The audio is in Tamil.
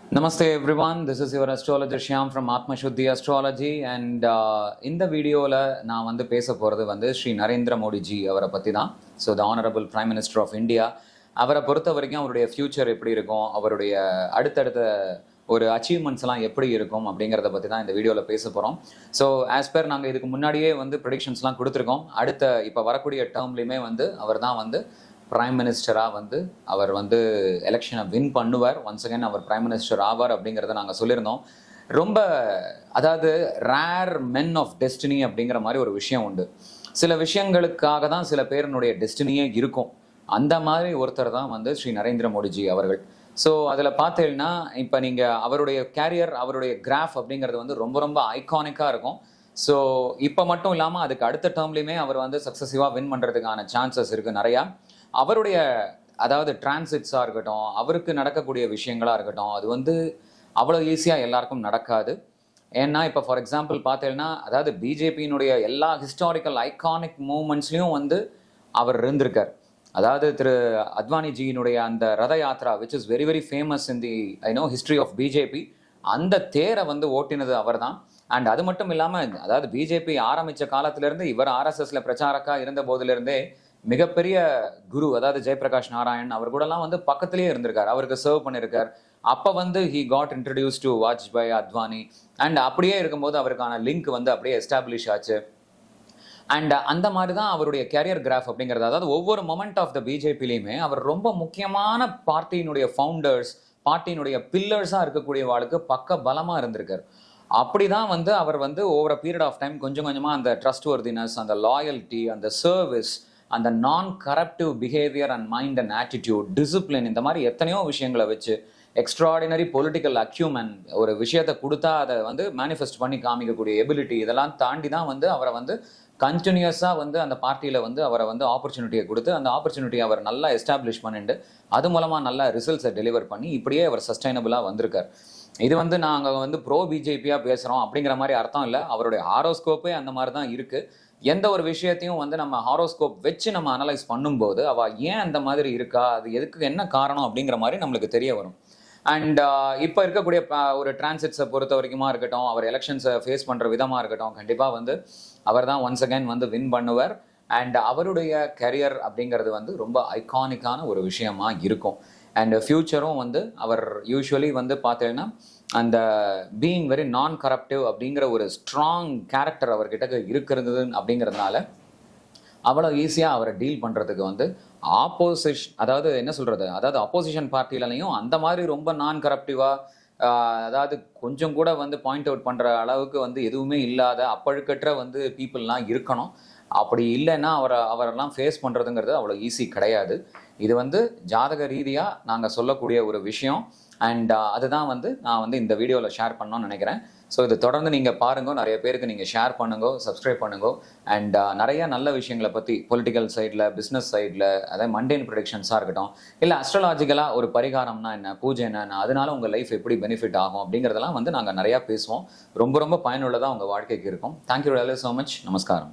Namaste everyone, this is your astrologer Shyam from Atma Shuddhi Astrology and இந்த வீடியோவில் நான் வந்து பேச போகிறது வந்து ஸ்ரீ நரேந்திர மோடி ஜி அவரை பற்றி தான். So the honourable prime minister of India அவரை பொறுத்த வரைக்கும் அவருடைய ஃப்யூச்சர் எப்படி இருக்கும், அவருடைய அடுத்தடுத்த ஒரு அச்சீவ்மெண்ட்ஸ்லாம் எப்படி இருக்கும் அப்படிங்கிறத பற்றி தான் இந்த வீடியோவில் பேச போகிறோம். ஸோ ஆஸ் பர் நாங்கள் இதுக்கு முன்னாடியே வந்து ப்ரெடிக்ஷன்ஸ்லாம் கொடுத்துருக்கோம். இப்போ வரக்கூடிய டேர்ம்லேயுமே வந்து அவர் தான் வந்து பிரைம் மினிஸ்டராக வந்து அவர் வந்து எலெக்ஷனை வின் பண்ணுவார். ஒன்ஸ் அகேன் அவர் பிரைம் மினிஸ்டர் ஆவார் அப்படிங்கிறத நாங்கள் சொல்லியிருந்தோம். ரொம்ப அதாவது ரேர் மென் ஆஃப் டெஸ்டினி அப்படிங்கிற மாதிரி ஒரு விஷயம் உண்டு. சில விஷயங்களுக்காக தான் சில பேருனுடைய டெஸ்டினியே இருக்கும். அந்த மாதிரி ஒருத்தர் தான் வந்து ஸ்ரீ நரேந்திர மோடிஜி அவர்கள். ஸோ அதில் பார்த்தீங்கன்னா இப்போ நீங்கள் அவருடைய கேரியர், அவருடைய கிராஃப் அப்படிங்கிறது வந்து ரொம்ப ரொம்ப ஐகானிக்காக இருக்கும். ஸோ இப்போ மட்டும் இல்லாமல் அதுக்கு அடுத்த டேர்ம்லேயுமே அவர் வந்து சக்ஸஸிவாக வின் பண்ணுறதுக்கான சான்சஸ் இருக்குது நிறையா. அவருடைய அதாவது டிரான்சிட்ஸாக இருக்கட்டும், அவருக்கு நடக்கக்கூடிய விஷயங்களாக இருக்கட்டும், அது வந்து அவ்வளோ ஈஸியாக எல்லாருக்கும் நடக்காது. ஏன்னா இப்போ ஃபார் எக்ஸாம்பிள் பார்த்தீங்கன்னா அதாவது பிஜேபியினுடைய எல்லா ஹிஸ்டாரிக்கல் ஐகானிக் மூமெண்ட்ஸ்லையும் வந்து அவர் இருந்திருக்கார். அதாவது திரு அத்வானிஜியினுடைய அந்த Rath Yatra which is very very famous in the history of BJP, அந்த தேரை வந்து ஓட்டினது அவர் தான். அண்ட் அது மட்டும் இல்லாமல் அதாவது பிஜேபி ஆரம்பித்த காலத்திலேருந்து இவர் ஆர்எஸ்எஸ்ல பிரச்சாரக்காக இருந்த போதிலிருந்தே மிகப்பெரிய குரு அதாவது ஜெயபிரகாஷ் நாராயண் அவர் கூடலாம் வந்து பக்கத்துலேயே இருந்திருக்கார், அவருக்கு சர்வ் பண்ணியிருக்கார். அப்போ வந்து he got introduce to Vajpayee, Advani. And அப்படியே இருக்கும்போது அவருக்கான லிங்க் வந்து அப்படியே எஸ்டாப்ளிஷ் ஆச்சு. அண்ட் அந்த மாதிரி தான் அவருடைய கேரியர் கிராஃப் அப்படிங்கிறது. அதாவது ஒவ்வொரு மொமெண்ட் ஆஃப் த பிஜேபிலையுமே அவர் ரொம்ப முக்கியமான பார்ட்டியினுடைய ஃபவுண்டர்ஸ், பார்ட்டியினுடைய பில்லர்ஸாக இருக்கக்கூடிய வாழ்க்கை பக்க பலமாக இருந்திருக்கார். அப்படிதான் வந்து அவர் வந்து over a period of time கொஞ்சம் கொஞ்சமாக அந்த ட்ரஸ்ட் வர்தினஸ், அந்த லாயல்ட்டி, அந்த சர்வீஸ், அந்த non corruptive behaviour and mind and attitude, discipline, இந்த மாதிரி எத்தனையோ விஷயங்களை வச்சு எக்ஸ்ட்ராடினரி பொலிட்டிக்கல் அக்யூமெண்ட் ஒரு விஷயத்தை கொடுத்தா அதை வந்து மேனிஃபெஸ்ட் பண்ணி காமிக்கக்கூடிய எபிலிட்டி, இதெல்லாம் தாண்டி தான் வந்து அவரை வந்து கண்டினியூஸாக வந்து அந்த பார்ட்டியில் வந்து அவரை வந்து ஆப்பர்ச்சுனிட்டியை கொடுத்து அந்த ஆப்பர்ச்சுனிட்டியை அவர் நல்லா எஸ்டாப்ளிஷ் பண்ணிட்டு அது மூலமாக நல்ல ரிசல்ட்ஸை டெலிவர் பண்ணி இப்படியே அவர் சஸ்டைனபிளாக வந்திருக்கார். இது வந்து நாங்கள் வந்து ப்ரோ பிஜேபியாக பேசுகிறோம் அப்படிங்கிற மாதிரி அர்த்தம் இல்லை. அவருடைய ஹாரோஸ்கோப்பே அந்த மாதிரி தான் இருக்குது. எந்த ஒரு விஷயத்தையும் வந்து நம்ம ஹாரோஸ்கோப் வச்சு நம்ம அனலைஸ் பண்ணும்போது அவள் ஏன் அந்த மாதிரி இருக்கா, அது எதுக்கு என்ன காரணம் அப்படிங்கிற மாதிரி நம்மளுக்கு தெரிய வரும். அண்ட் இப்போ இருக்கக்கூடிய ஒரு டிரான்சிட்ஸை பொறுத்த வரைக்குமா இருக்கட்டும், அவர் எலெக்ஷன்ஸை ஃபேஸ் பண்ணுற விதமாக இருக்கட்டும், கண்டிப்பாக வந்து அவர் தான் ஒன்ஸ் அகேன் வந்து வின் பண்ணுவார். அண்ட் அவருடைய கரியர் அப்படிங்கிறது வந்து ரொம்ப ஐகானிக்கான ஒரு விஷயமா இருக்கும். அண்ட் ஃப்யூச்சரும் வந்து அவர் யூஸ்வலி வந்து பார்த்தீங்கன்னா அந்த பீயிங் வெரி நான் கரப்டிவ் அப்படிங்கிற ஒரு ஸ்ட்ராங் கேரக்டர் அவர்கிட்ட இருக்கிறது அப்படிங்கிறதுனால அவ்வளோ ஈஸியாக அவரை டீல் பண்ணுறதுக்கு வந்து அதாவது என்ன சொல்கிறது, அதாவது அப்போசிஷன் பார்ட்டிலையும் அந்த மாதிரி ரொம்ப நான் கரப்டிவாக அதாவது கொஞ்சம் கூட வந்து பாயிண்ட் அவுட் பண்ணுற அளவுக்கு வந்து எதுவுமே இல்லாத அப்பழுக்கற்ற வந்து பீப்புளெலாம் இருக்கணும். அப்படி இல்லைன்னா அவரெல்லாம் ஃபேஸ் பண்ணுறதுங்கிறது அவ்வளோ ஈஸி கிடையாது. இது வந்து ஜாதக ரீதியாக நாங்கள் சொல்லக்கூடிய ஒரு விஷயம். அண்ட் அதுதான் வந்து நான் வந்து இந்த வீடியோவில் ஷேர் பண்ணணும்னு நினைக்கிறேன். ஸோ இது தொடர்ந்து நீங்கள் பாருங்க, நிறைய பேருக்கு நீங்கள் ஷேர் பண்ணுங்க, சப்ஸ்கிரைப் பண்ணுங்க. அண்ட் நிறைய நல்ல விஷயங்களை பற்றி பொலிட்டிக்கல் சைடில், பிஸ்னஸ் சைடில், அதாவது மண்டேன் ப்ரெடிக்ஷன்ஸாக இருக்கட்டும், இல்லை அஸ்ட்ராலாஜிக்கலாக ஒரு பரிகாரம்னா என்ன, பூஜை என்ன, அதனால உங்கள் லைஃப் எப்படி பெனிஃபிட் ஆகும் அப்படிங்கிறதெல்லாம் வந்து நாங்கள் நிறையா பேசுவோம். ரொம்ப ரொம்ப பயனுள்ளதாக உங்கள் வாழ்க்கைக்கு இருக்கும். Thank you very so much. நமஸ்காரம்.